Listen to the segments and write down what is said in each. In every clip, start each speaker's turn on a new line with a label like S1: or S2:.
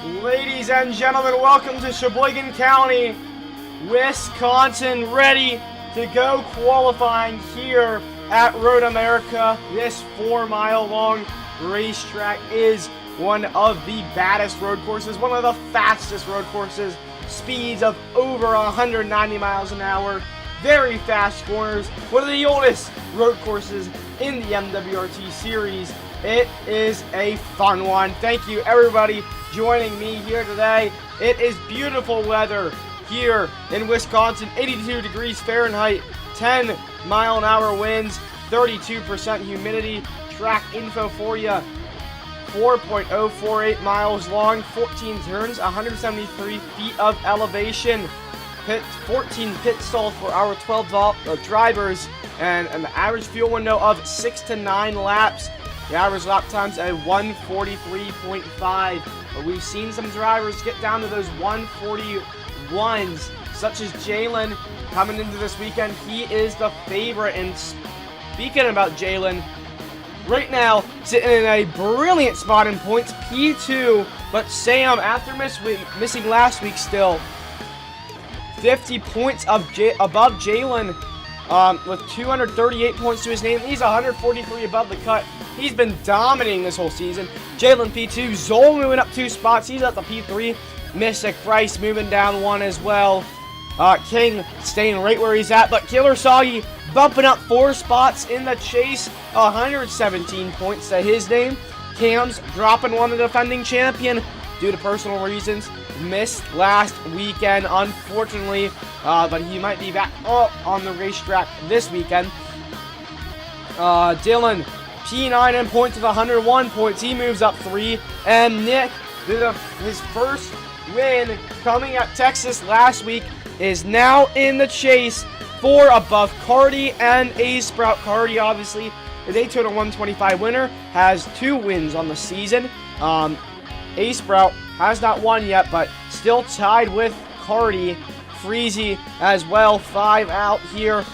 S1: Ladies and gentlemen, welcome to Sheboygan County, Wisconsin, ready to go qualifying here at Road America. This 4-mile long racetrack is one of the baddest road courses, one of the fastest road courses, speeds of over 190 miles an hour, very fast corners, one of the oldest road courses in the MWRT series. It is a fun one. Thank you everybody joining me here today. It is beautiful weather here in Wisconsin, 82 degrees Fahrenheit, 10 mile an hour winds, 32% humidity. Track info for you: 4.048 miles long, 14 turns, 173 feet of elevation, 14 pit stalls for our 12 drivers, and an average fuel window of 6 to 9 laps. The average lap time's at 143.5. But we've seen some drivers get down to those 141s, such as Jalen coming into this weekend. He is the favorite. And speaking about Jalen, right now sitting in a brilliant spot in points, P2. But Sam, after missing last week, still 50 points above Jalen, with 238 points to his name. He's 143 above the cut. He's been dominating this whole season. Jalen P2, Zoll moving up 2 spots. He's at the P3. Mystic Price moving down 1 as well. King staying right where he's at, but Killer Soggy bumping up 4 spots in the chase. 117 points to his name. Cam's dropping 1, the defending champion, due to personal reasons. Missed last weekend, unfortunately, but he might be back up on the racetrack this weekend. Dylan, P9 in points with 101 points. He moves up 3. And Nick, his first win coming at Texas last week, is now in the chase for above Cardi and A-Sprout. Cardi, obviously, the Daytona 125 winner, has 2 wins on the season. A-Sprout has not won yet, but still tied with Cardi. Freezy as well, 5 out here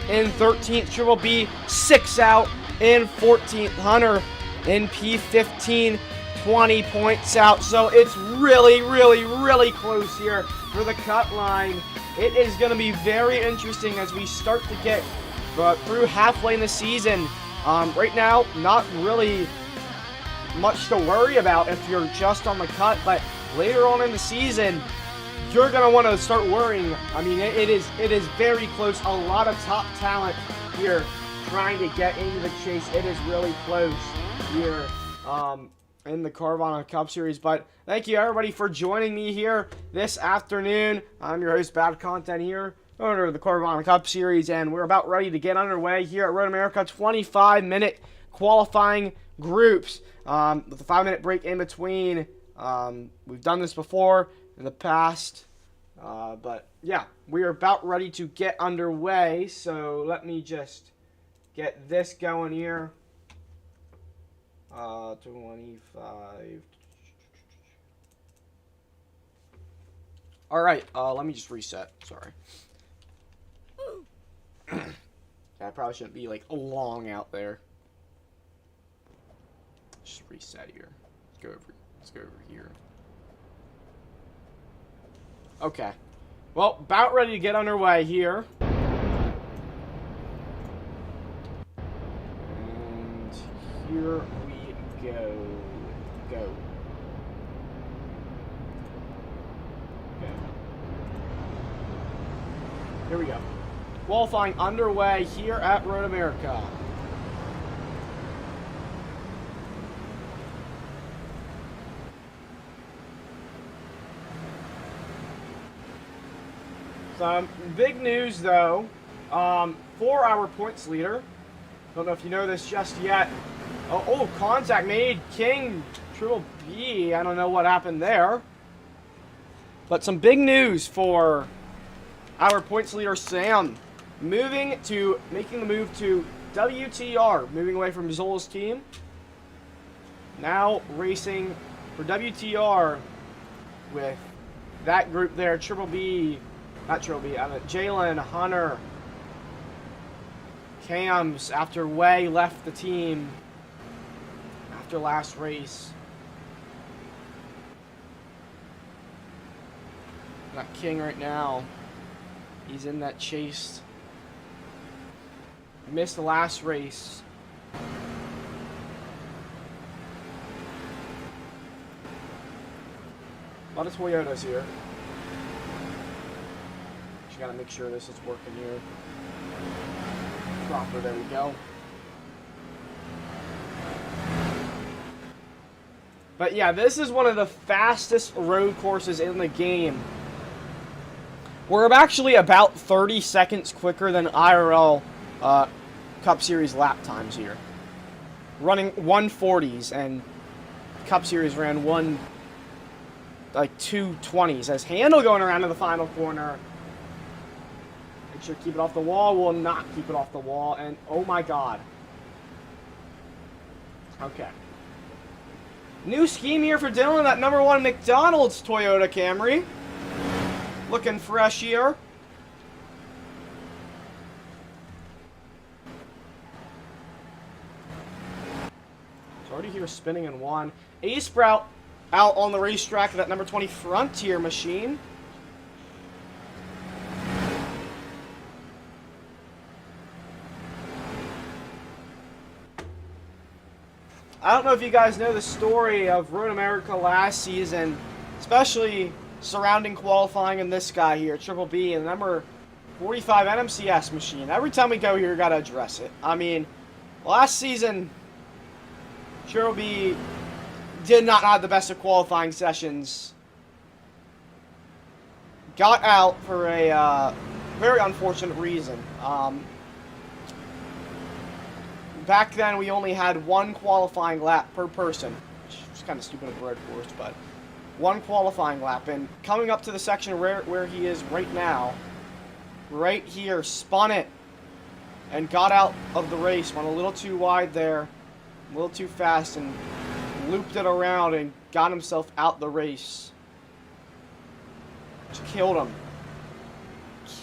S1: in 13th. Triple B, 6 out in 14th. Hunter in P15, 20 points out. So it's really, really, really close here for the cut line. It is going to be very interesting as we start to get through halfway in the season. Right now, not really much to worry about if you're just on the cut, but later on in the season, you're going to want to start worrying. I mean, it is very close. A lot of top talent here trying to get into the chase. It is really close here in the Carvana Cup Series. But thank you, everybody, for joining me here this afternoon. I'm your host, Bad Content, here, owner of the Carvana Cup Series, and we're about ready to get underway here at Road America. 25-minute qualifying groups with a 5-minute break in between. We've done this before in the past, but yeah, we are about ready to get underway. So let me just get this going here. 25. All right, let me just reset. Sorry. I probably shouldn't be like long out there. Just reset here. Let's go over here. Okay. Well, about ready to get underway here. And here we go. Go. Here we go. Qualifying underway here at Road America. Some big news, though, for our points leader. Don't know if you know this just yet. Oh, contact made. King, Triple B. I don't know what happened there. But some big news for our points leader, Sam. Making the move to WTR. Moving away from Zoll's team. Now racing for WTR with that group there. Triple B. Not Triple B, Jalen, Hunter, Cams, after Way left the team after last race. Got King right now. He's in that chase. Missed the last race. A lot of Toyotas here. Just gotta make sure this is working here. Proper, there we go. But yeah, this is one of the fastest road courses in the game. We're actually about 30 seconds quicker than IRL Cup Series lap times here. Running 140s, and Cup Series ran 220s. As Handel going around to the final corner. Make sure to keep it off the wall. Will not keep it off the wall. And oh my god. Okay. New scheme here for Dylan. That number 1 McDonald's Toyota Camry. Looking fresh here. It's already here spinning in 1. A-Sprout out on the racetrack of that number 20 Frontier machine. I don't know if you guys know the story of Road America last season, especially surrounding qualifying in this guy here, Triple B, and the number 45 NMCS machine. Every time we go here, you gotta address it. I mean, last season, Triple B did not have the best of qualifying sessions. Got out for a very unfortunate reason. Back then, we only had 1 qualifying lap per person, which is kind of stupid of a road course, but 1 qualifying lap. And coming up to the section where he is right now, right here, spun it and got out of the race. Went a little too wide there, a little too fast, and looped it around and got himself out the race. Just killed him.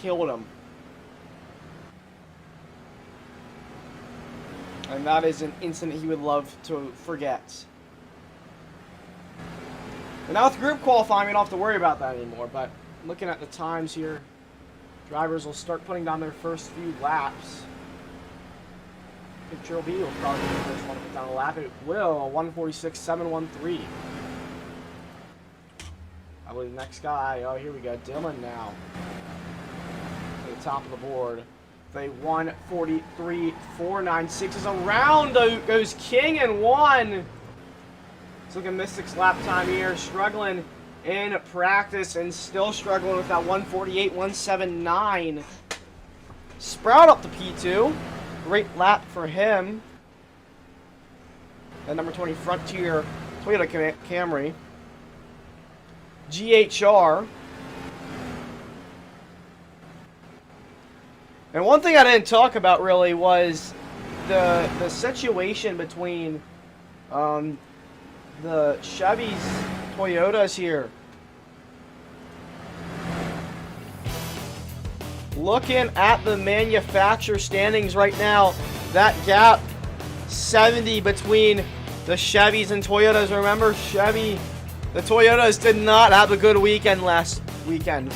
S1: Killed him. And that is an incident he would love to forget. And now with group qualifying, we don't have to worry about that anymore. But looking at the times here, drivers will start putting down their first few laps. I think Triple B will probably be the first one to put down a lap. It will, 146.713. I believe the next guy, oh, here we go, Dylan now. To the top of the board. A 143.496 is around. Goes King in 1. Let's look at Mystic's lap time here. Struggling in practice and still struggling with that 148.179. Sprout up to P2. Great lap for him. And number 20 Frontier Toyota Camry. GHR. And one thing I didn't talk about really was the situation between the Chevys, Toyotas here. Looking at the manufacturer standings right now, that gap 70 between the Chevys and Toyotas. Remember, the Toyotas did not have a good weekend last weekend.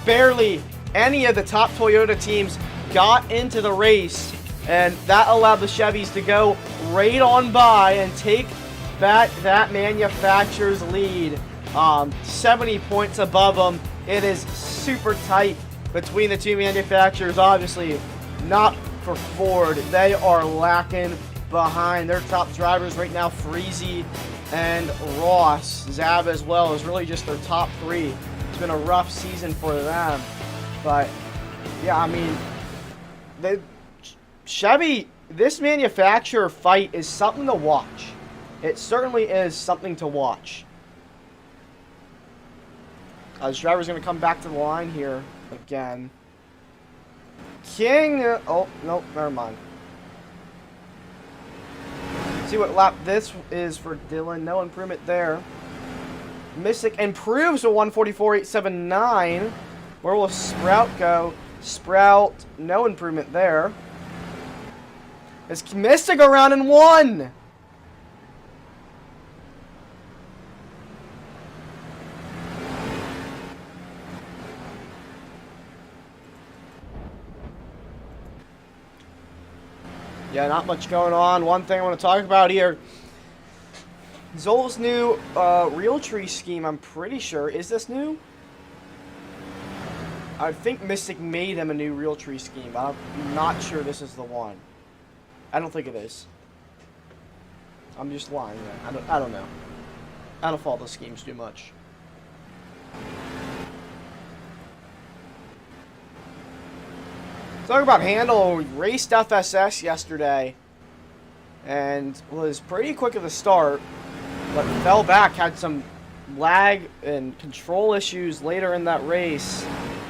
S1: Barely any of the top Toyota teams got into the race, and that allowed the Chevys to go right on by and take that manufacturer's lead. 70 points above them. It is super tight between the two manufacturers. Obviously, not for Ford. They are lacking behind their top drivers right now. Freezy and Ross. Zab as well is really just their top 3. It's been a rough season for them. But, yeah, I mean, Chevy, this manufacturer fight is something to watch. It certainly is something to watch. This driver's going to come back to the line here again. King, oh, no, never mind. See what lap this is for Dylan. No improvement there. Mystic improves to 144.879. Where will Sprout go? Sprout, no improvement there. Is Mystic around in 1? Yeah, not much going on. One thing I want to talk about here. Zol's new Realtree scheme, I'm pretty sure. Is this new? I think Mystic made him a new Realtree scheme, but I'm not sure this is the one. I don't think it is. I'm just lying. I don't know. I don't follow the schemes too much. Talking about Handel, raced FSS yesterday and was pretty quick at the start, but fell back, had some lag and control issues later in that race,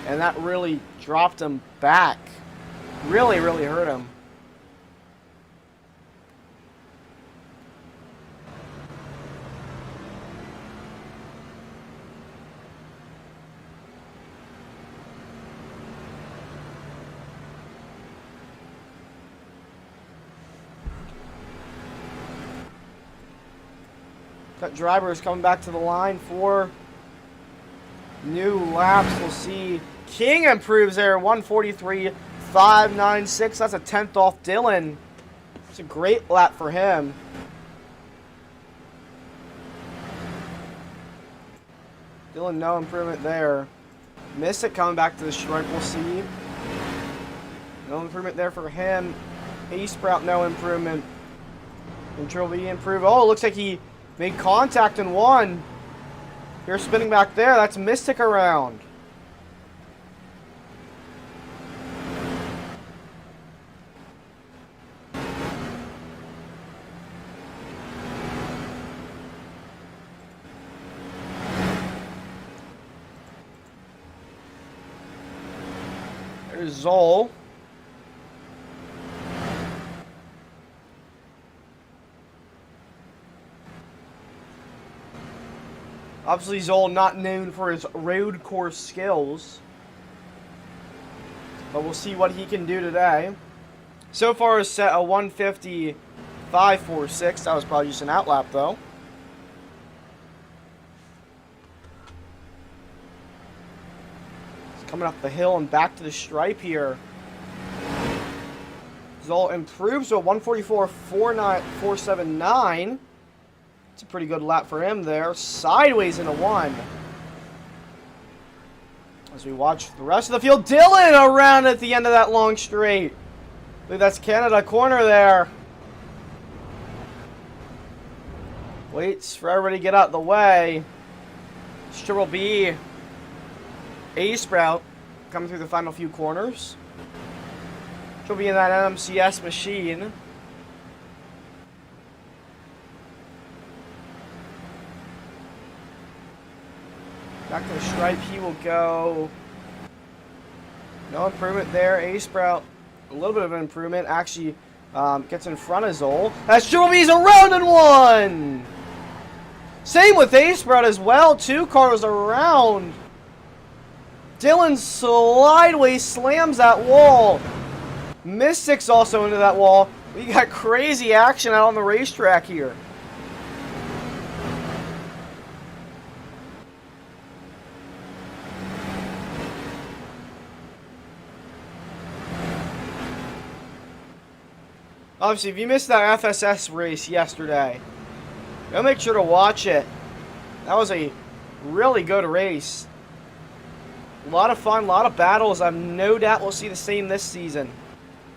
S1: and that really dropped him back. Really, really hurt him. That driver is coming back to the line for new laps. We'll see. King improves there, 143.596. That's a 10th off Dylan. It's a great lap for him. Dylan, no improvement there. Mystic coming back to the stripe. We'll see. No improvement there for him. A-Sprout, no improvement. Control V improve. Oh, it looks like he made contact and won. You're spinning back there. That's Mystic around. There's Zol. Obviously, Zol not known for his road course skills, but we'll see what he can do today. So far, has set a 150.546. That was probably just an outlap, though. He's coming up the hill and back to the stripe here. Zol improves to a 144.479. It's a pretty good lap for him there. Sideways into one. As we watch the rest of the field, Dylan around at the end of that long straight. I believe that's Canada corner there. Waits for everybody to get out of the way. It's Triple B. A-Sprout coming through the final few corners. Triple B in that NMCS machine. Back to the stripe, he will go. No improvement there. A-Sprout, a little bit of an improvement. Actually, gets in front of Zol. That's Triple B's around and one. Same with A-Sprout as well. 2 cars around. Dylan slideways slams that wall. Mystic's also into that wall. We got crazy action out on the racetrack here. Obviously, if you missed that FSS race yesterday, go make sure to watch it. That was a really good race. A lot of fun, a lot of battles. I have no doubt we'll see the same this season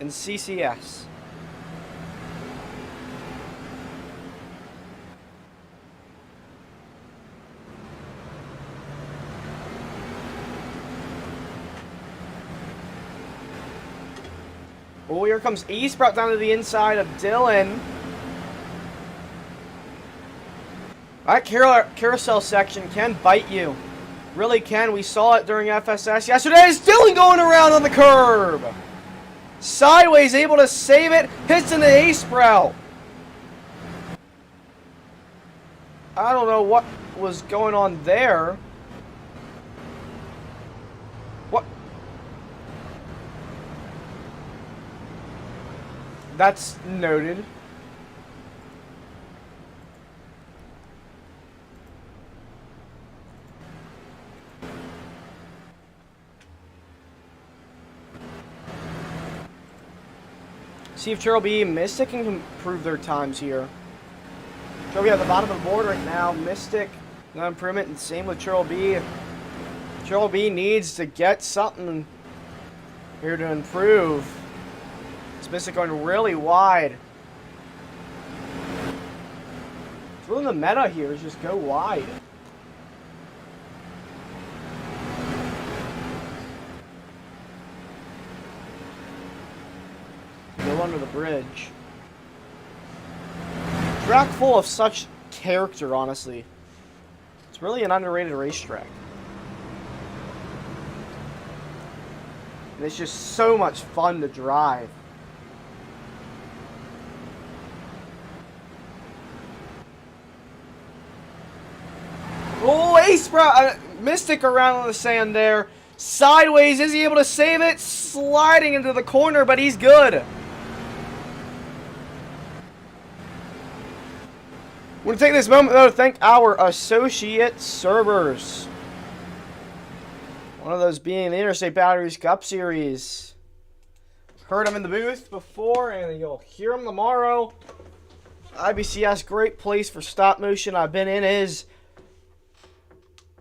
S1: in CCS. Oh, here comes A-Sprout down to the inside of Dylan. That carousel section can bite you. Really can. We saw it during FSS yesterday. It's Dylan going around on the curb. Sideways, able to save it. Hits into A-Sprout. I don't know what was going on there. What? That's noted. See if Triple B and Mystic can improve their times here. Triple B at the bottom of the board right now. Mystic, no improvement, and same with Triple B. Triple B needs to get something here to improve. It's Mystic going really wide. It's really the meta here is just go wide. Go under the bridge. Track full of such character, honestly. It's really an underrated racetrack. And it's just so much fun to drive. Oh, Ace Mystic around on the sand there. Sideways, is he able to save it? Sliding into the corner, but he's good. I want to take this moment, though, to thank our associate servers. One of those being the Interstate Batteries Cup Series. Heard him in the booth before, and you'll hear him tomorrow. IBCS, great place for stop motion. I've been in his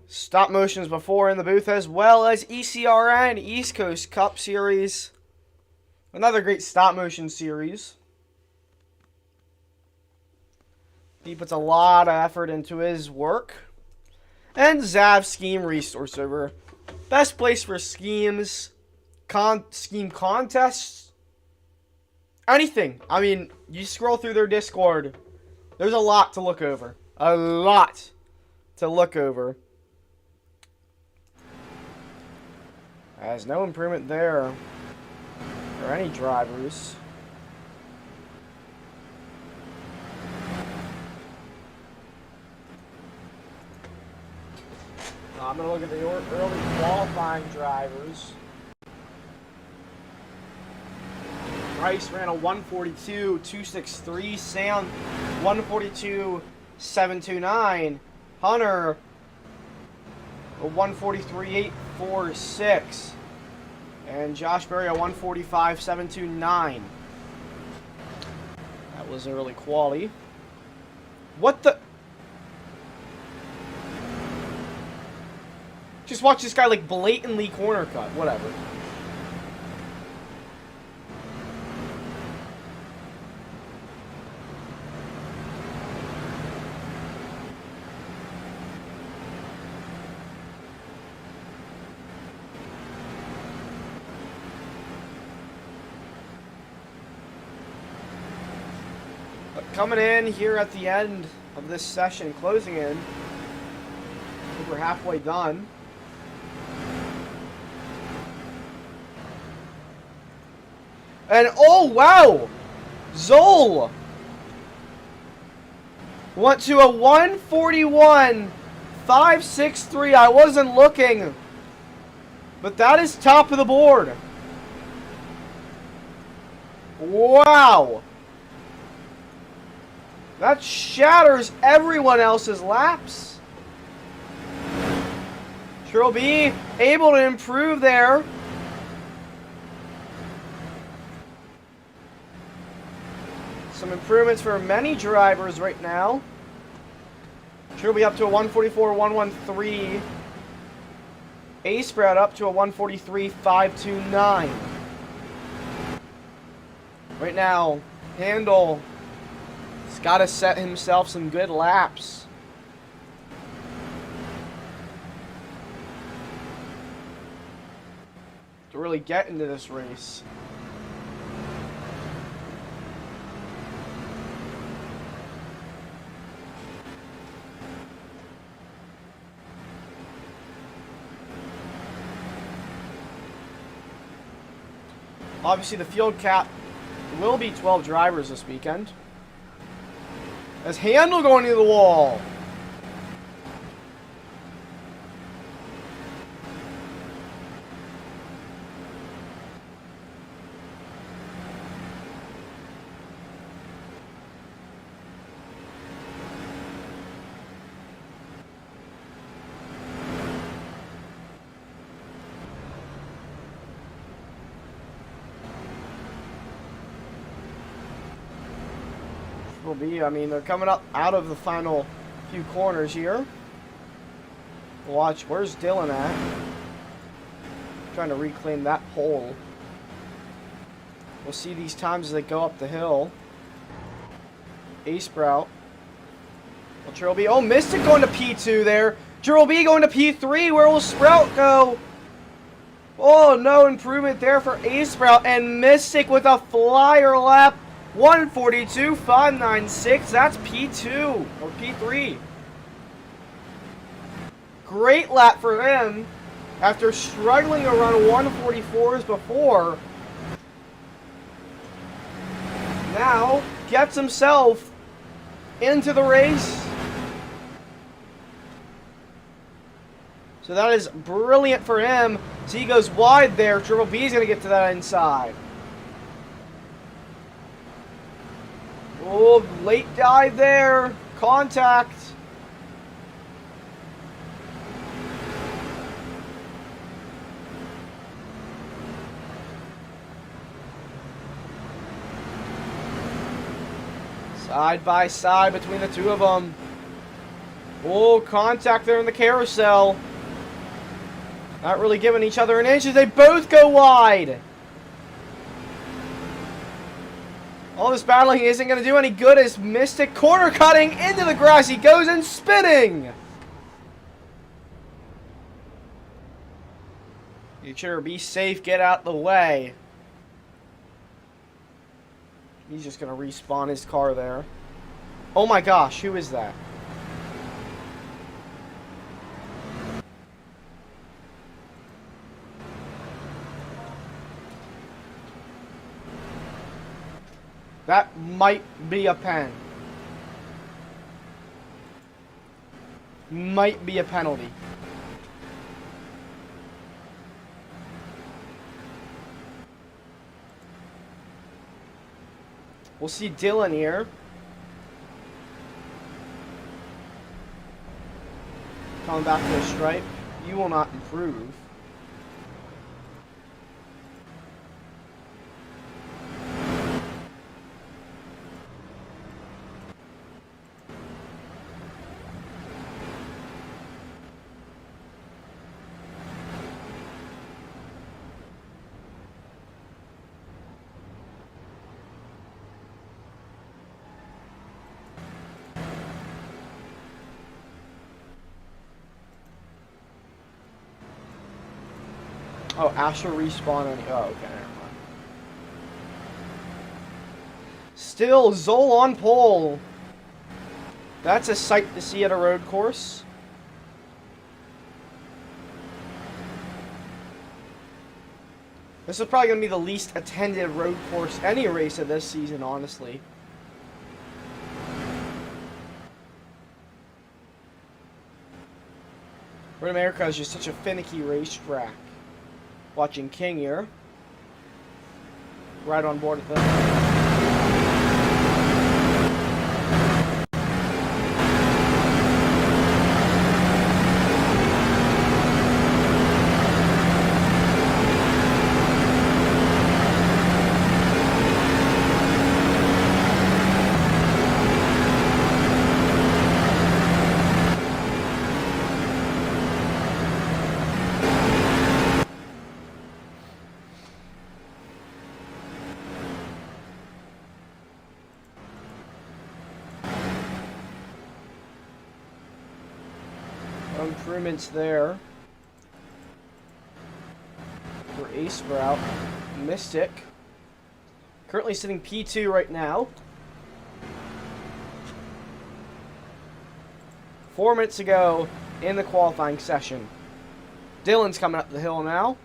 S1: stop motions before in the booth, as well as ECRN, East Coast Cup Series. Another great stop motion series. He puts a lot of effort into his work. And Zav Scheme Resource Server. Best place for schemes, scheme contests, anything. I mean, you scroll through their Discord, there's a lot to look over. A lot to look over. There's no improvement there for any drivers. I'm going to look at the early qualifying drivers. Bryce ran a 142.263. Sam, 142.729. Hunter, a 143.846. And Josh Berry, a 145.729. That was early quality. What the... Just watch this guy, like, blatantly corner cut. Whatever. But coming in here at the end of this session, closing in. I think we're halfway done. And oh wow, Zol went to a 141.563. I wasn't looking, but that is top of the board. Wow, that shatters everyone else's laps. Triple B able to improve there. Some improvements for many drivers right now. Triple B up to a 144.113. A spread up to a 143.529. Right now, Handel has got to set himself some good laps. To really get into this race. Obviously, the field cap will be 12 drivers this weekend. As Handel going to the wall. Triple B. I mean, they're coming up out of the final few corners here. Watch, where's Dylan at? Trying to reclaim that pole. We'll see these times as they go up the hill. A-Sprout. Well, Triple B. Oh, Mystic going to P2 there. Triple B going to P3. Where will Sprout go? Oh, no improvement there for A-Sprout. And Mystic with a flyer lap. 142.596. That's P2 or P3. Great lap for them after struggling to run 144s before. Now gets himself into the race. So that is brilliant for him. So he goes wide there. Triple B is going to get to that inside. Oh, late dive there. Contact. Side by side between the two of them. Oh, contact there in the carousel. Not really giving each other an inch as they both go wide. All this battling isn't going to do any good as Mystic corner cutting into the grass. He goes and spinning. You sure be safe, get out the way. He's just going to respawn his car there. Oh my gosh, who is that? That might be a pen. Might be a penalty. We'll see Dylan here. Coming back to the stripe. You will not improve. Oh, Asher respawn on. Oh, okay, never mind. Still, Zol on pole. That's a sight to see at a road course. This is probably going to be the least attended road course any race of this season, honestly. Road America is just such a finicky racetrack. Watching King here. Right on board with them. Improvements there for A-Sprout. Mystic currently sitting P2 right now. 4 minutes ago in the qualifying session. Dylan's coming up the hill now.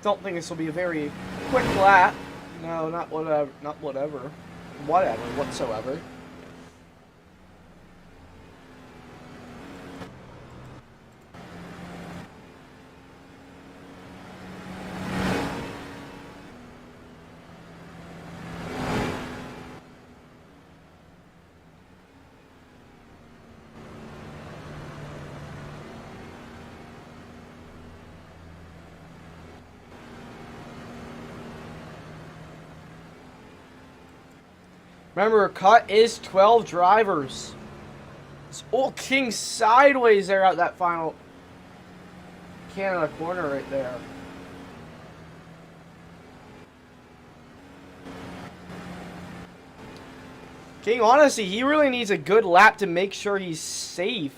S1: Don't think this will be a very quick lap. No, not whatever. Whatsoever. Remember, cut is 12 drivers. Oh, King sideways there at that final Canada corner right there. King, honestly, he really needs a good lap to make sure he's safe.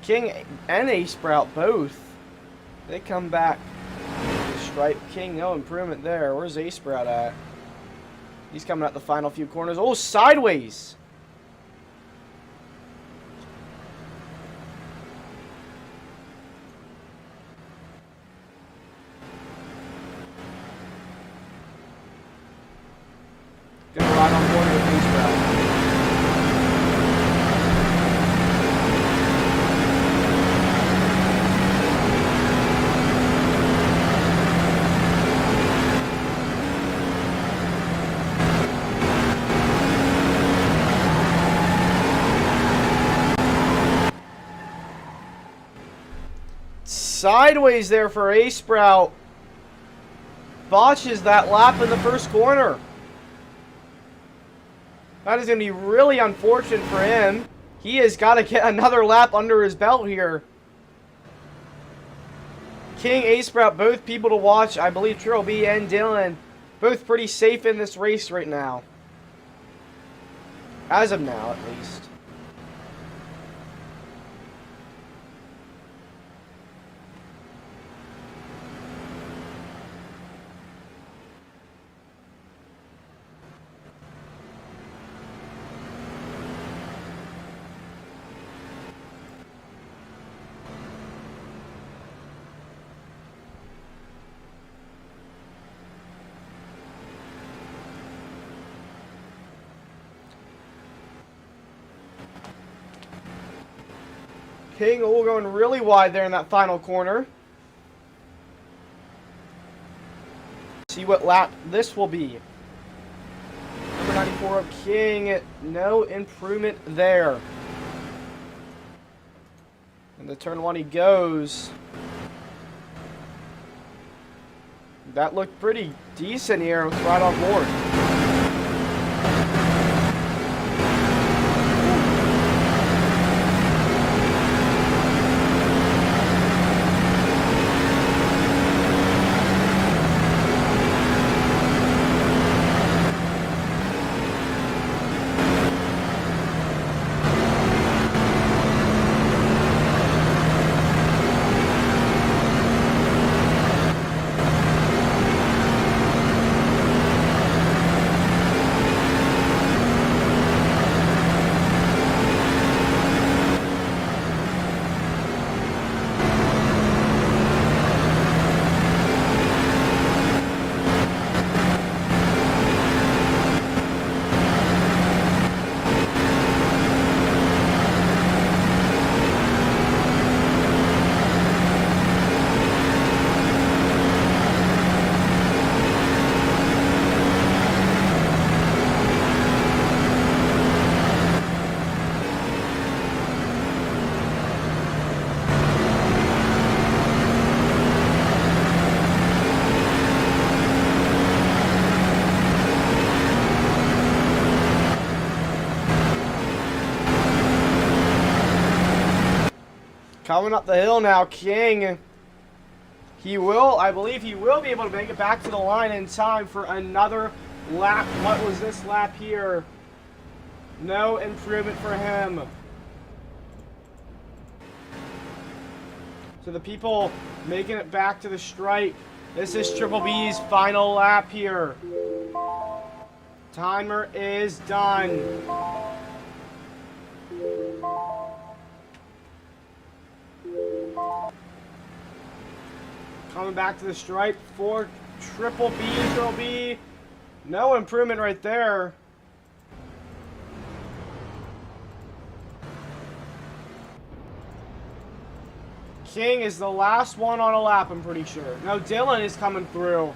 S1: King and A-Sprout both. They come back. Stripe. King, no improvement there. Where's A-Sprout at? He's coming out the final few corners. Oh, sideways. Gonna ride on board with A-Sprout. Sideways there for A-Sprout. Botches that lap in the first corner. That is going to be really unfortunate for him. He has got to get another lap under his belt here. King, A-Sprout, both people to watch. I believe Triple B and Dylan, both pretty safe in this race right now. As of now, at least. King going really wide there in that final corner. See what lap this will be. Number 94 of King. No improvement there. And the turn one he goes. That looked pretty decent here. It's right on board. Coming up the hill now, King. He will, I believe he will be able to make it back to the line in time for another lap. What was this lap here? No improvement for him. So the people making it back to the stripe. This is Triple B's final lap here. Timer is done. Coming back to the stripe for Triple B. No improvement right there. King is the last one on a lap, I'm pretty sure. No, Dylan is coming through.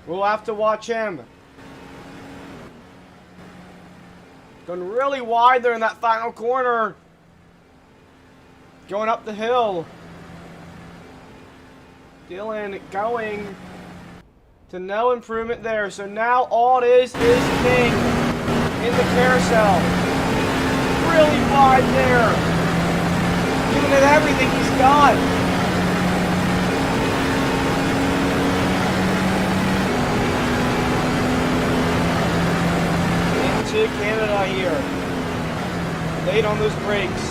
S1: We'll have to watch him. Going really wide there in that final corner. Going up the hill. Dylan going to no improvement there. So now all it is King in the carousel. Really wide there. Giving it everything he's got. Into Canada here. Late on those brakes.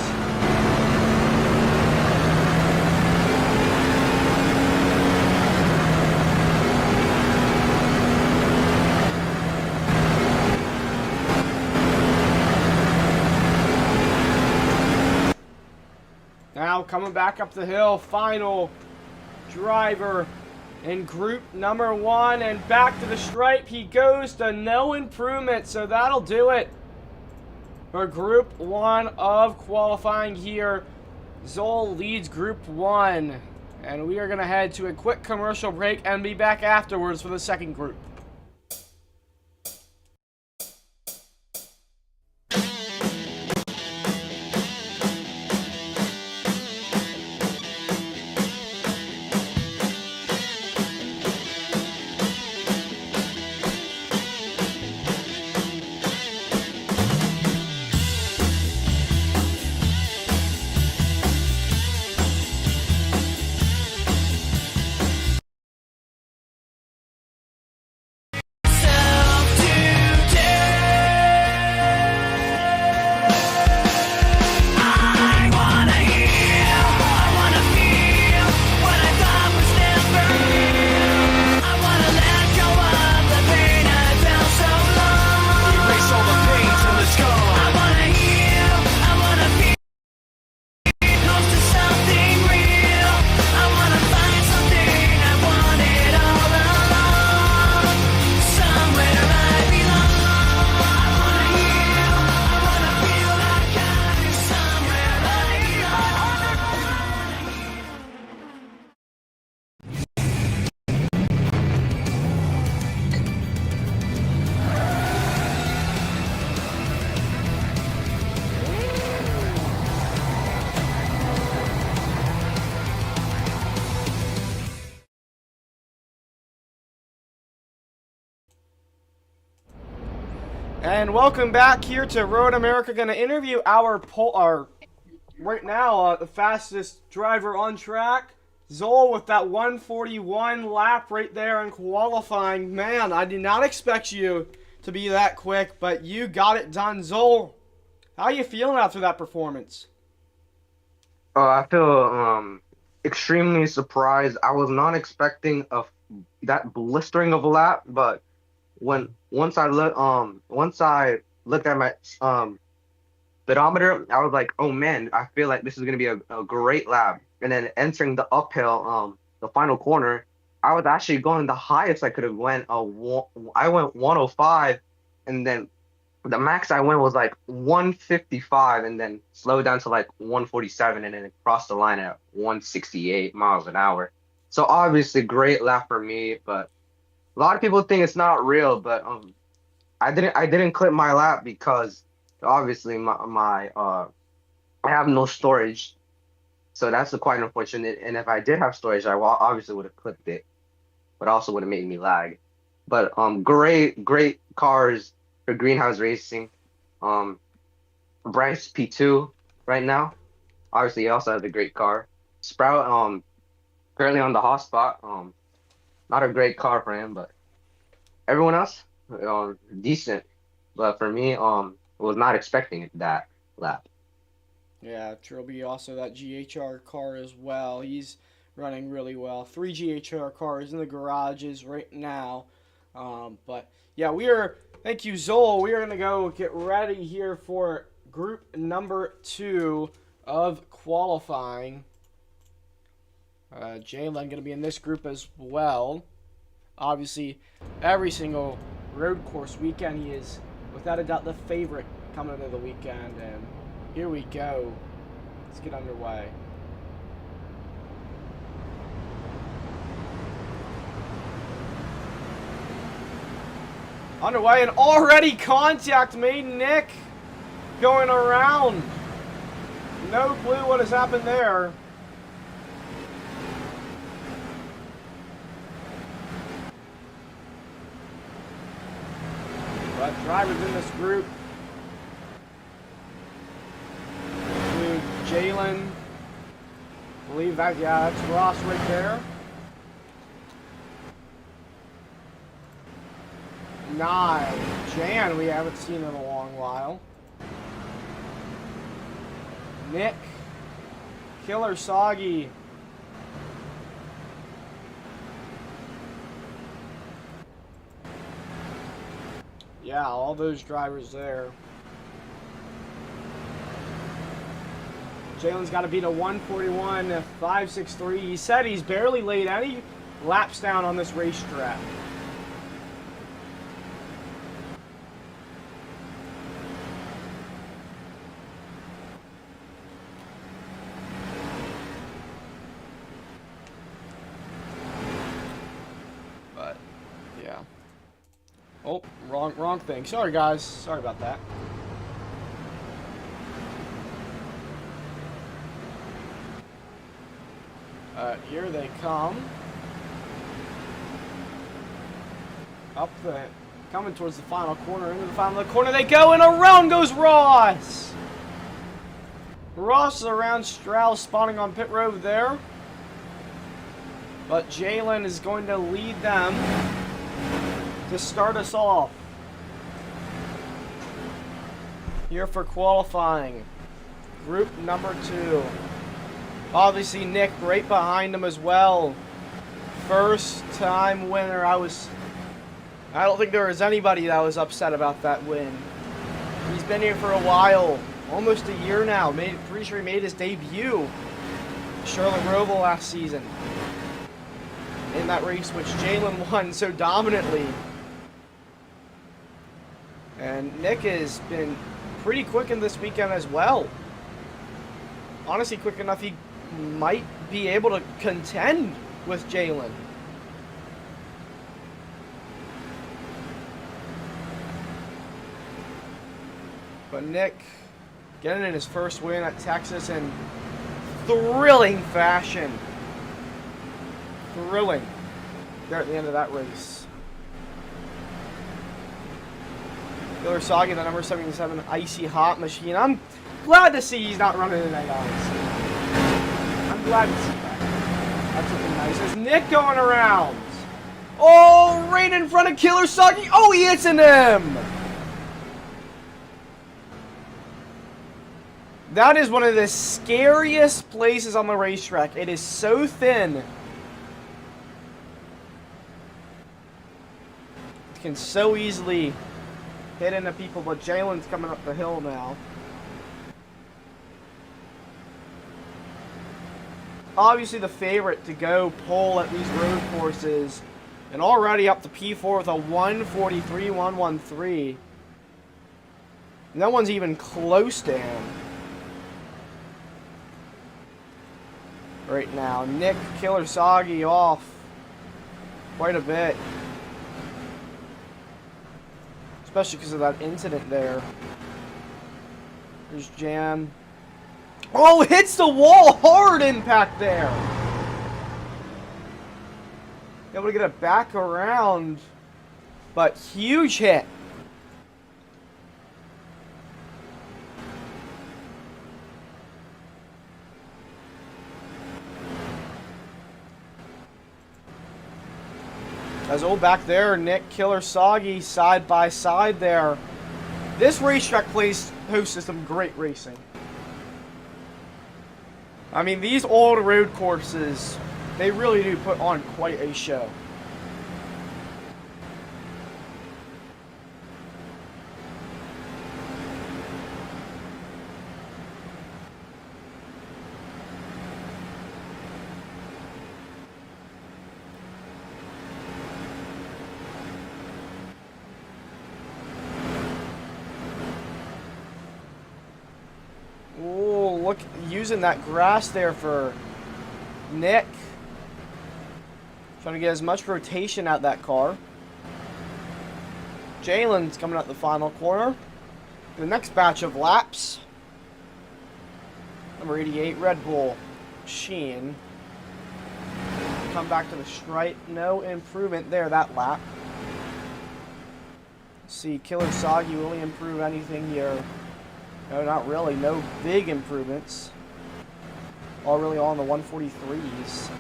S1: Now coming back up the hill, final driver in group number 1, and back to the stripe he goes to no improvement, so that'll do it for group 1 of qualifying here. Zoll leads group 1, and we are going to head to a quick commercial break and be back afterwards for the second group. And welcome back here to Road America. Going to interview our right now the fastest driver on track, Zoll, with that 141 lap right there in qualifying. Man, I did not expect you to be that quick, but you got it done, Zoll. How are you feeling after that performance?
S2: I feel extremely surprised. I was not expecting that blistering of a lap, but once I looked at my speedometer, I was like, oh man, I feel like this is gonna be a great lap. And then entering the uphill, the final corner, I was actually going the highest I could have went. I went 105, and then the max I went was like 155, and then slowed down to like 147, and then crossed the line at 168 miles an hour. So obviously, great lap for me, but a lot of people think it's not real, but I didn't clip my lap because obviously I have no storage, so that's quite unfortunate. And if I did have storage, obviously would have clipped it, but also would have made me lag. But great cars for Greenhouse Racing. Bryce P2 right now. Obviously, he also has a great car. Sprout currently on the hot spot. Not a great car for him, but everyone else decent. But for me, was not expecting it that lap.
S1: Yeah, Trilby also that GHR car as well. He's running really well. 3 GHR cars in the garages right now. But yeah, thank you, Zoll. We are going to go get ready here for group number 2 of qualifying. Jalen going to be in this group as well. Obviously, every single road course weekend, he is without a doubt the favorite coming into the weekend. And here we go. Let's get underway. Underway, and already contact made. Nick going around. No clue what has happened there. But drivers in this group include Jalen. I believe that, yeah, that's Ross right there. Nye. Jan, we haven't seen in a long while. Nick. Killer Soggy. Yeah, all those drivers there. Jalen's got to beat a 141.563. He said he's barely laid any laps down on this racetrack. But, yeah. Oh, wrong thing. Sorry, guys. Sorry about that. Here they come. Coming towards the final corner. Into the final corner they go, and around goes Ross! Ross is around Strauss, spawning on pit road there. But Jalen is going to lead them to start us off. Here for qualifying. Group number 2. Obviously, Nick right behind him as well. First time winner. I don't think there was anybody that was upset about that win. He's been here for a while. Almost a year now. Pretty sure he made his debut at Charlotte Roval last season. In that race which Jalen won so dominantly. And Nick has been pretty quick in this weekend as well. Honestly, quick enough he might be able to contend with Jalen. But Nick getting in his first win at Texas in thrilling fashion. Thrilling. There at the end of that race. Killer Soggy, the number 77 Icy Hot Machine. I'm glad to see he's not running tonight, honestly. I'm glad to see that. That's looking nice. There's Nick going around. Oh, right in front of Killer Soggy. Oh, he hits in him. That is one of the scariest places on the racetrack. It is so thin. It can so easily hit into people, but Jalen's coming up the hill now. Obviously the favorite to go pole at these road courses, and already up to P4 with a 143.113. And that one's even close to him. Right now, Nick Killer Soggy off quite a bit. Especially because of that incident there. There's Jan. Oh, hits the wall! Hard impact there! Able to get it back around. But huge hit. As old back there, Nick Killer Soggy side by side there. This racetrack place hosts some great racing. I mean, these old road courses, they really do put on quite a show. Look, using that grass there for Nick. Trying to get as much rotation out that car. Jalen's coming out the final corner. The next batch of laps. Number 88, Red Bull Sheen. Come back to the stripe. No improvement there that lap. See, Killer Soggy will he improve anything here? No, not really. No big improvements. All really all in the 143s.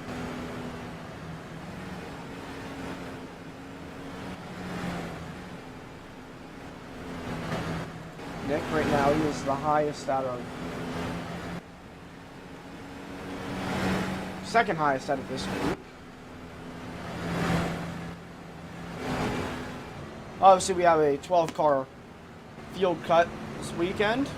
S1: Nick right now, he is the highest out of... second highest out of this group. Obviously, we have a 12-car field cut this weekend.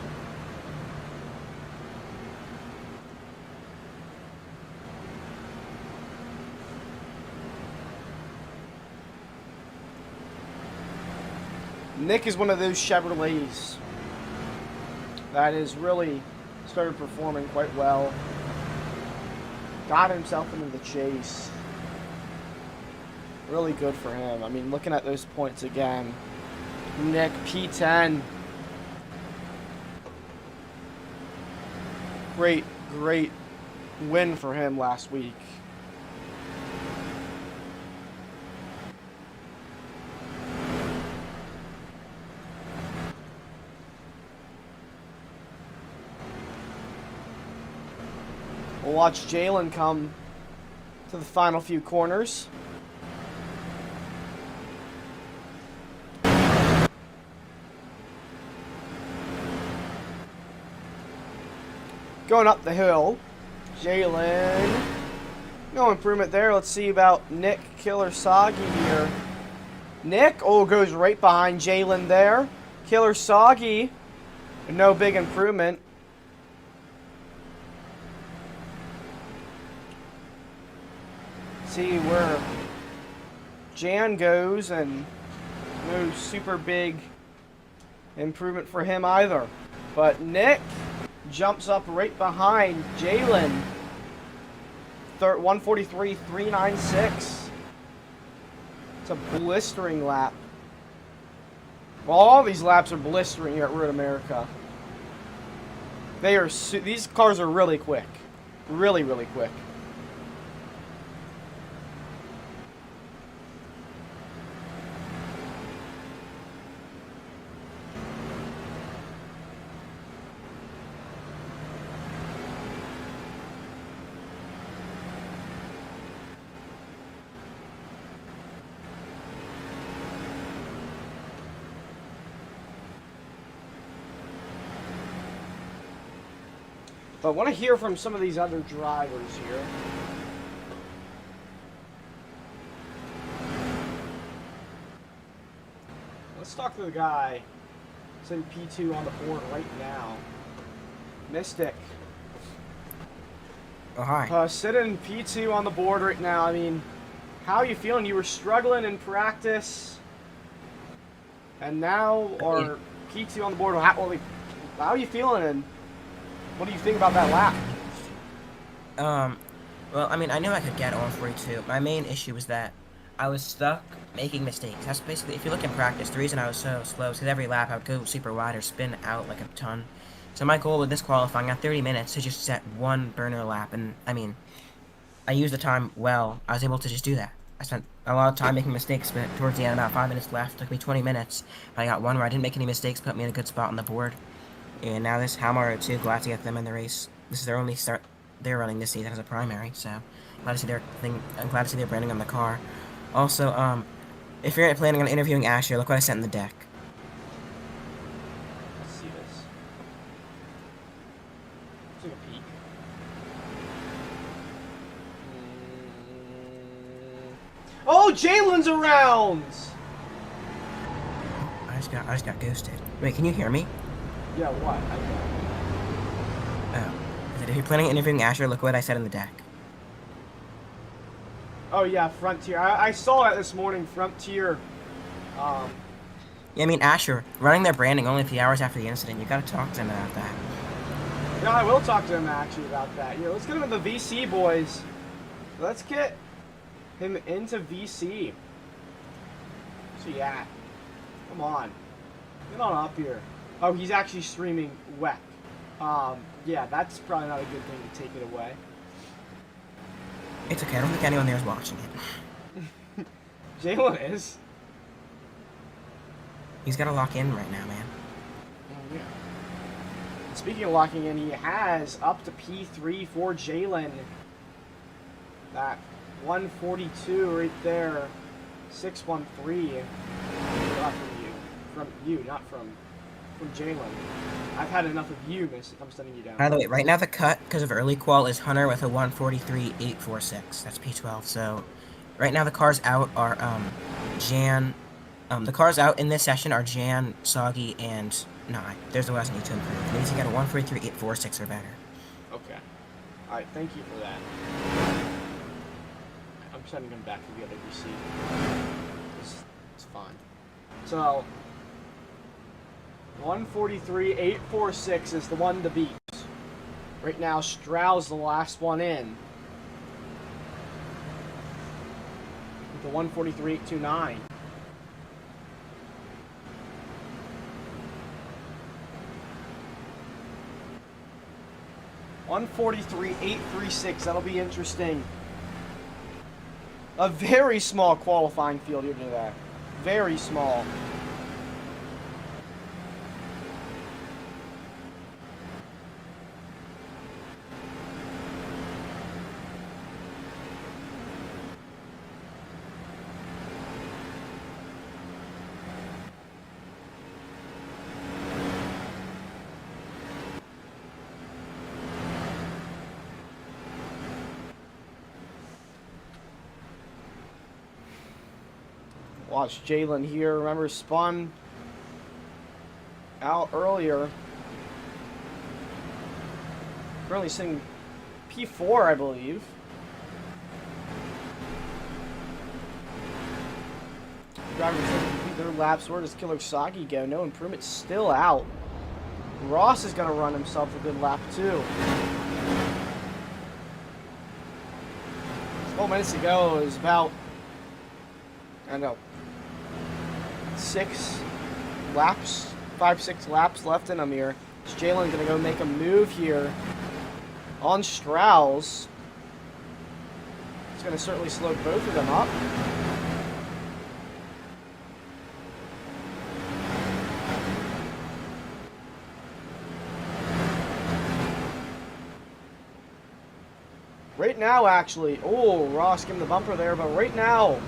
S1: Nick is one of those Chevrolets that has really started performing quite well. Got himself into the chase. Really good for him. I mean, looking at those points again. Nick, P10. Great win for him last week. We'll watch Jalen come to the final few corners. Going up the hill, Jalen. No improvement there. Let's see about Nick Killer Soggy here. Nick, goes right behind Jalen there. Killer Soggy, no big improvement. See where Jan goes, and no super big improvement for him either. But Nick jumps up right behind Jalen. 143.396. It's a blistering lap. Well, all these laps are blistering here at Road America. They are. These cars are really quick, really quick. But I want to hear from some of these other drivers here. Let's talk to the guy sitting P2 on the board right now. Mystic.
S3: Oh, hi.
S1: Sitting P2 on the board right now. I mean, how are you feeling? You were struggling in practice, and now are P2 on the board. How are you feeling? And what do you think about that lap?
S3: Well, I mean, I knew I could get on 42. My main issue was that I was stuck making mistakes. That's basically, if you look in practice, the reason I was so slow is because every lap I would go super wide or spin out like a ton. So my goal with this qualifying, I got 30 minutes to just set one burner lap, and, I mean, I used the time well. I was able to just do that. I spent a lot of time making mistakes, but towards the end, about 5 minutes left. It took me 20 minutes. But I got one where I didn't make any mistakes, put me in a good spot on the board. And now this Halmar 2, glad to get them in the race. This is their only start they're running this season as a primary, so glad to see I'm glad to see their branding on the car. Also, if you're planning on interviewing Asher, look what I sent in the deck.
S1: Let's see this. Take a peek. Oh, Jalen's around!
S3: I just got ghosted. Wait, can you hear me?
S1: Yeah, what?
S3: Oh. I said, if you're planning on interviewing Asher, look what I said in the deck.
S1: Oh, yeah, Frontier. I saw it this morning, Frontier.
S3: Yeah, I mean, Asher, running their branding only a few hours after the incident, you gotta talk to them about that.
S1: Yeah, I will talk to him, actually, about that. Yeah, let's get him in the VC, boys. Let's get him into VC. So, yeah. Come on. Get on up here. Oh, he's actually streaming WEC. Yeah, that's probably not a good thing to take it away.
S3: It's okay, I don't think anyone there is watching it.
S1: Jalen is.
S3: He's got to lock in right now, man.
S1: Oh, yeah. Speaking of locking in, he has up to P3 for Jalen. That 142 right there. 613. Not from you, not from Jalen. I've had enough of you, miss. I'm sending you down.
S3: By the way, right now the cut, because of early qual, is Hunter with a 143.846. That's P12. So, right now the cars out are Jan. The cars out in this session are Jan, Soggy, and Nye. There's the ones I need to improve. It means you got a 143.846 or better.
S1: Okay. Alright, thank you for that. I'm sending him back to the other DC. It's fine. So, 143.846 is the one to beat. Right now, Strauss the last one in. With the 143.829. $143.836. That'll be interesting. A very small qualifying field here today. Very small. Watch Jalen here. Remember, spun out earlier. Currently sitting P4, I believe. Drivers have complete their laps. Where does Killer Sagi go? No improvement. Still out. Ross is going to run himself a good lap, too. 12 minutes ago, it was about, I don't know, 5, 6 laps left in him here. Is Jalen going to go make a move here on Strauss? It's going to certainly slow both of them up. Right now, actually, oh, Ross gave him the bumper there, but right now,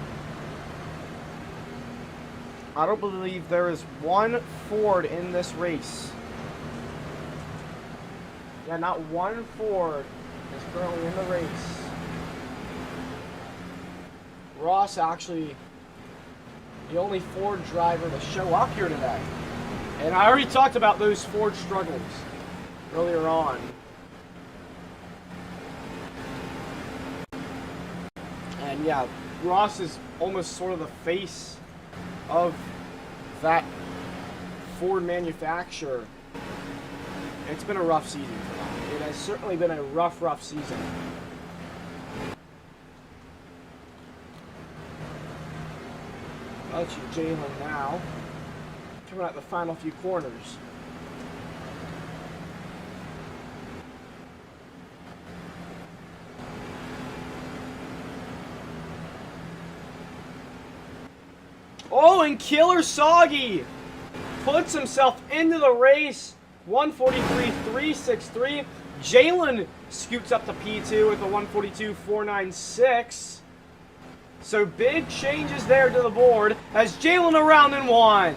S1: I don't believe there is one Ford in this race. Yeah, not one Ford is currently in the race. Ross actually the only Ford driver to show up here today. And I already talked about those Ford struggles earlier on. And yeah, Ross is almost sort of the face of that Ford manufacturer. It's been a rough season for them. It has certainly been a rough season. That's your Jalen now. Coming out the final few corners. Oh, and Killer Soggy puts himself into the race. 143.363. Jalen scoots up to P2 with a 142.496. So big changes there to the board as Jalen around in one.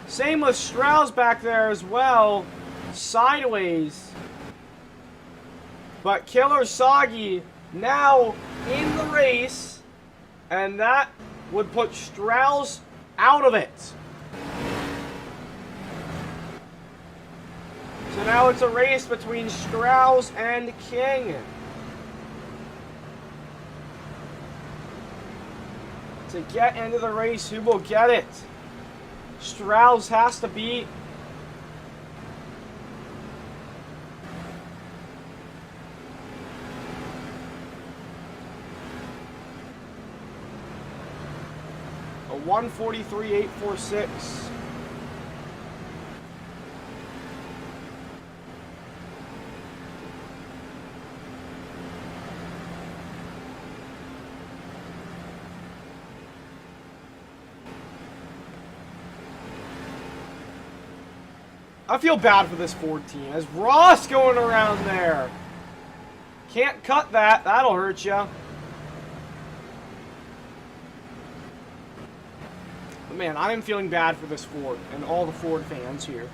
S1: Same with Strauss back there as well. Sideways. But Killer Soggy now in the race. And that would put Strauss out of it. So now it's a race between Strauss and King. To get into the race, who will get it? Strauss has to beat a 143.846. I feel bad for this Ford team. As Ross going around there. Can't cut that. That'll hurt you. But man, I am feeling bad for this Ford and all the Ford fans here.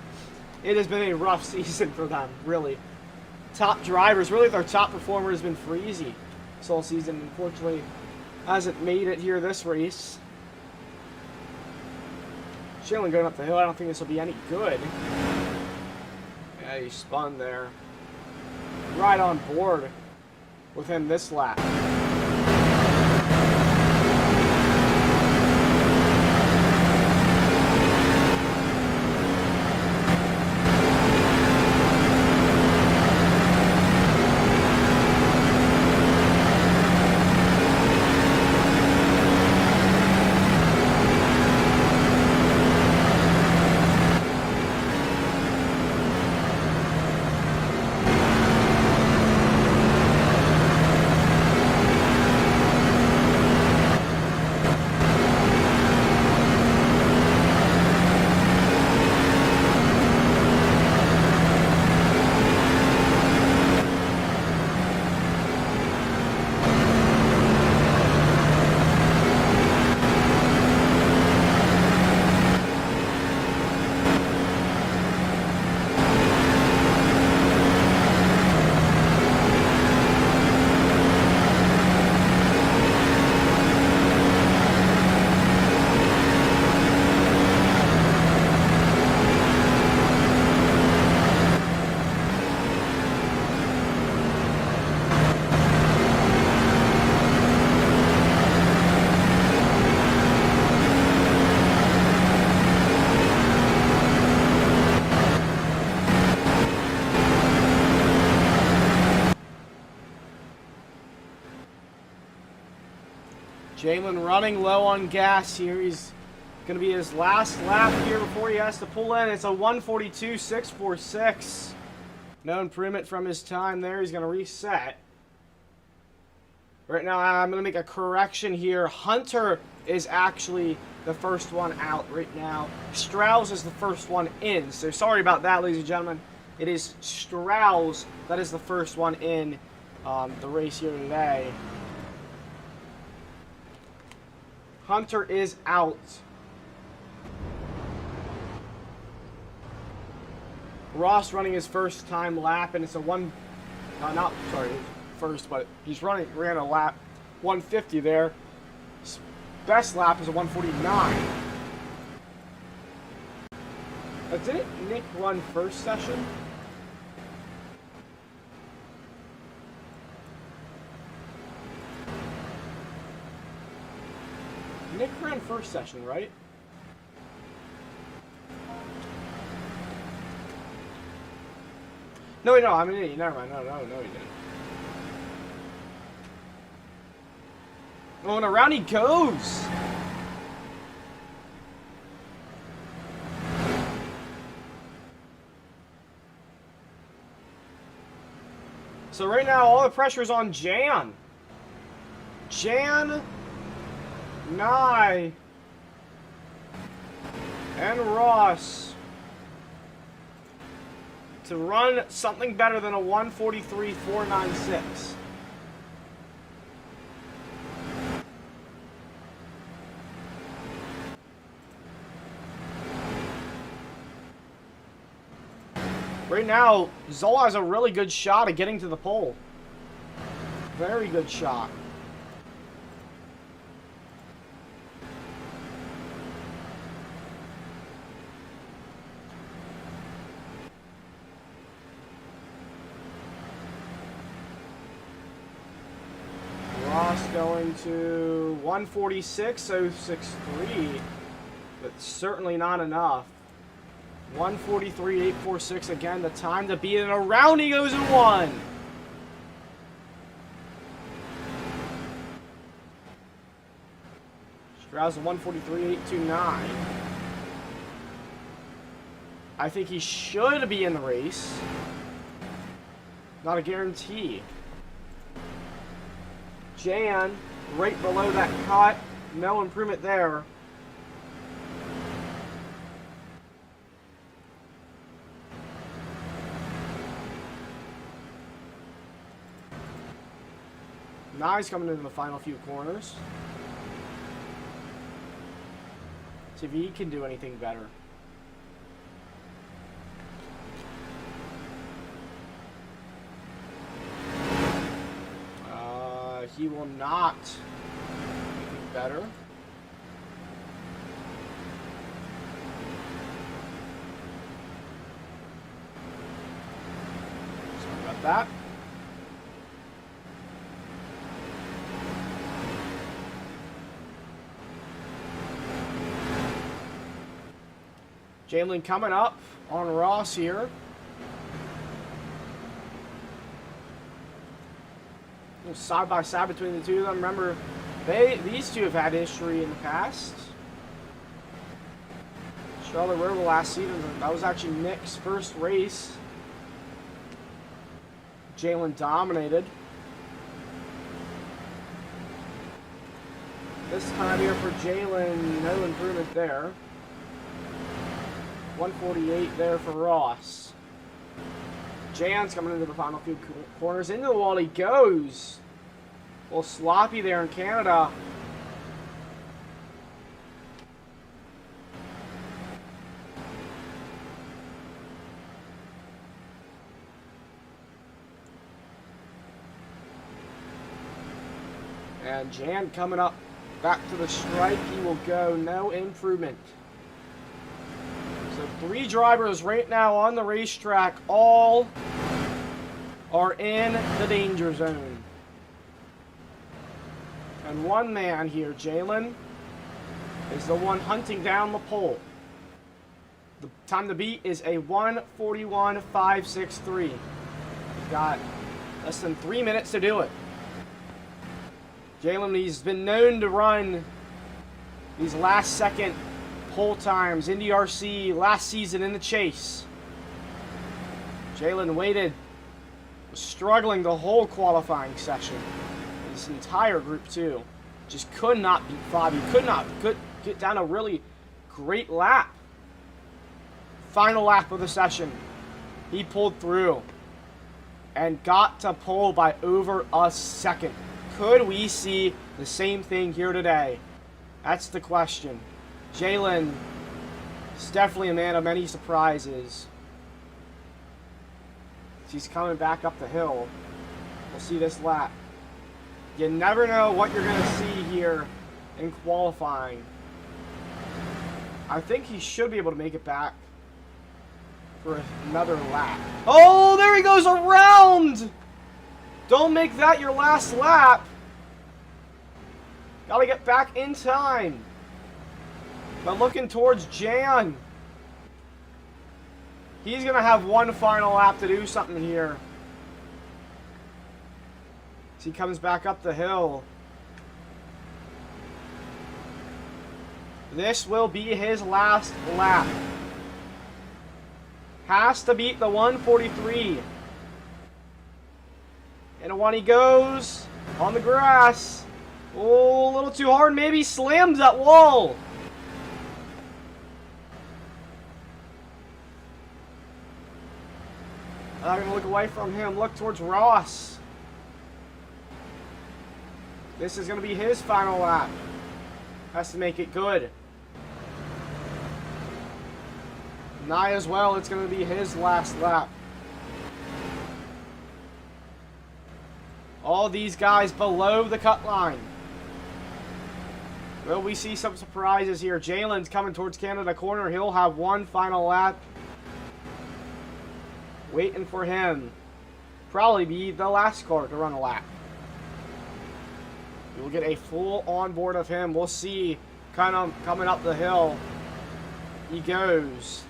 S1: It has been a rough season for them, really. Top drivers, really their top performer has been Freezy this whole season. Unfortunately, hasn't made it here this race. Shailen going up the hill. I don't think this will be any good. Yeah, he spun there. Right on board with him this lap. Jalen running low on gas here. He's going to be his last lap here before he has to pull in. It's a 1:42.646. No improvement from his time there. He's going to reset. Right now, I'm going to make a correction here. Hunter is actually the first one out right now. Strauss is the first one in. So sorry about that, ladies and gentlemen. It is Strauss that is the first one in the race here today. Hunter is out. Ross running his first time lap, and it's a but ran a lap 150 there. His best lap is a 149. Didn't Nick run first session? Nick ran first session, right? No, wait, no, I'm an idiot. Never mind. No, he didn't. Oh, and around he goes! So right now, all the pressure is on Jan. Nye, and Ross to run something better than a 1:43.496. Right now, Zola has a really good shot at getting to the pole. Very good shot. Going to 1:46.063, but certainly not enough. 1:43.846 again, the time to beat it. Around he goes in one. Strauss 1:43.829. I think he should be in the race. Not a guarantee. Jan, right below that cut. No improvement there. Now he's coming into the final few corners. See if he can do anything better. He will not do anything better. Sorry about that. Jalen coming up on Ross here. Side by side between the two of them. Remember, these two have had history in the past. Charlotte River last season, that was actually Nick's first race. Jalen dominated. This time here for Jalen, no improvement there. 148 there for Ross. Jan's coming into the final few corners. Into the wall he goes. A little sloppy there in Canada. And Jan coming up back to the stripe. He will go. No improvement. So 3 drivers right now on the racetrack. All are in the danger zone. And one man here, Jalen, is the one hunting down the pole. The time to beat is a 1:41.563. He's got less than 3 minutes to do it. Jalen, he's been known to run these last second pole times in the RC last season in the chase. Jalen waited, was struggling the whole qualifying session. This entire group too. Just could not beat Bobby. Could not get down a really great lap. Final lap of the session. He pulled through and got to pole by over a second. Could we see the same thing here today? That's the question. Jalen is definitely a man of many surprises. He's coming back up the hill. We'll see this lap. You never know what you're going to see here in qualifying. I think he should be able to make it back for another lap. Oh, there he goes around! Don't make that your last lap. Gotta get back in time. But looking towards Jan. He's going to have one final lap to do something here. As he comes back up the hill. This will be his last lap. Has to beat the 143. And when he goes on the grass. Oh, a little too hard. Maybe slams that wall. I'm going to look away from him. Look towards Ross. This is going to be his final lap. Has to make it good. Nye as well. It's going to be his last lap. All these guys below the cut line. Will we see some surprises here? Jalen's coming towards Canada corner. He'll have one final lap. Waiting for him. Probably be the last car to run a lap. We'll get a full onboard of him. We'll see kind of coming up the hill. He goes.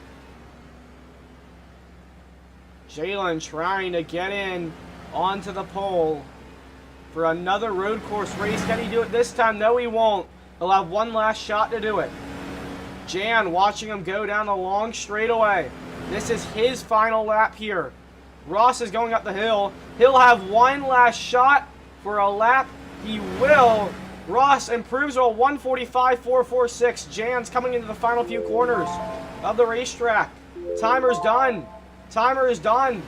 S1: Jalen trying to get in onto the pole for another road course race. Can he do it this time? No, he won't. He'll have one last shot to do it. Jan watching him go down the long straightaway. This is his final lap here. Ross is going up the hill. He'll have one last shot for a lap. He will. Ross improves to a 1:45.446. Jan's coming into the final few corners of the racetrack. Timer's done. Timer is done.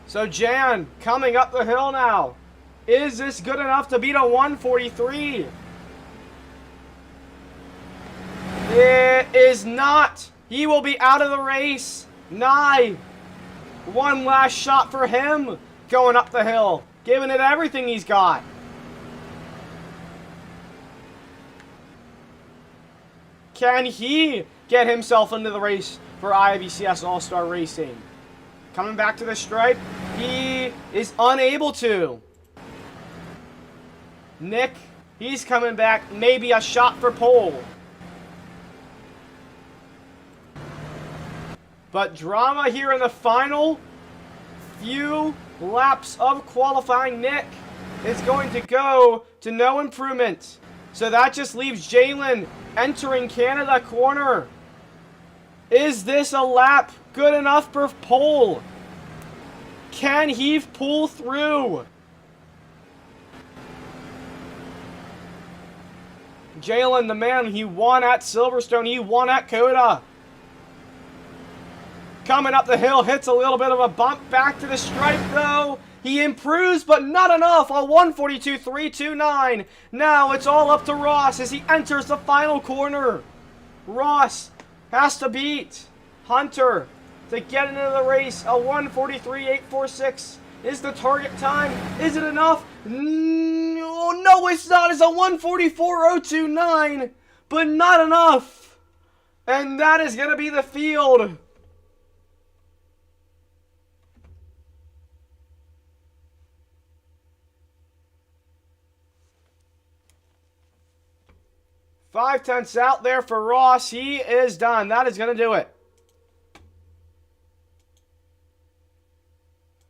S1: So Jan coming up the hill now. Is this good enough to beat a 143? It is not. He will be out of the race. Nye. One last shot for him. Going up the hill. Giving it everything he's got. Can he get himself into the race for IBCS All-Star Racing? Coming back to the stripe. He is unable to. Nick, he's coming back. Maybe a shot for pole. But drama here in the final few laps of qualifying. Nick is going to go to no improvement. So that just leaves Jalen entering Canada corner. Is this a lap good enough for pole? Can he pull through? Jalen, the man, he won at Silverstone. He won at Coda. Coming up the hill, hits a little bit of a bump back to the stripe, though. He improves, but not enough. A 142.329. Now it's all up to Ross as he enters the final corner. Ross has to beat Hunter to get into the race. A 143.846 is the target time. Is it enough? No, it's not. It's a 144.029, but not enough. And that is going to be the field. Five-tenths out there for Ross. He is done. That is going to do it.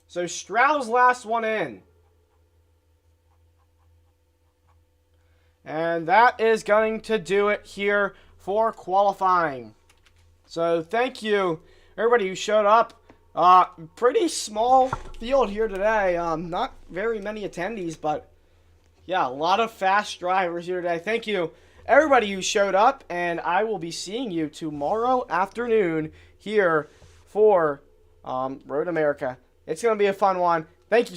S1: So Stroud's last one in. And that is going to do it here for qualifying. So thank you, everybody who showed up. Pretty small field here today. Not very many attendees, but yeah, a lot of fast drivers here today. Thank you, everybody who showed up, and I will be seeing you tomorrow afternoon here for Road America. It's going to be a fun one. Thank you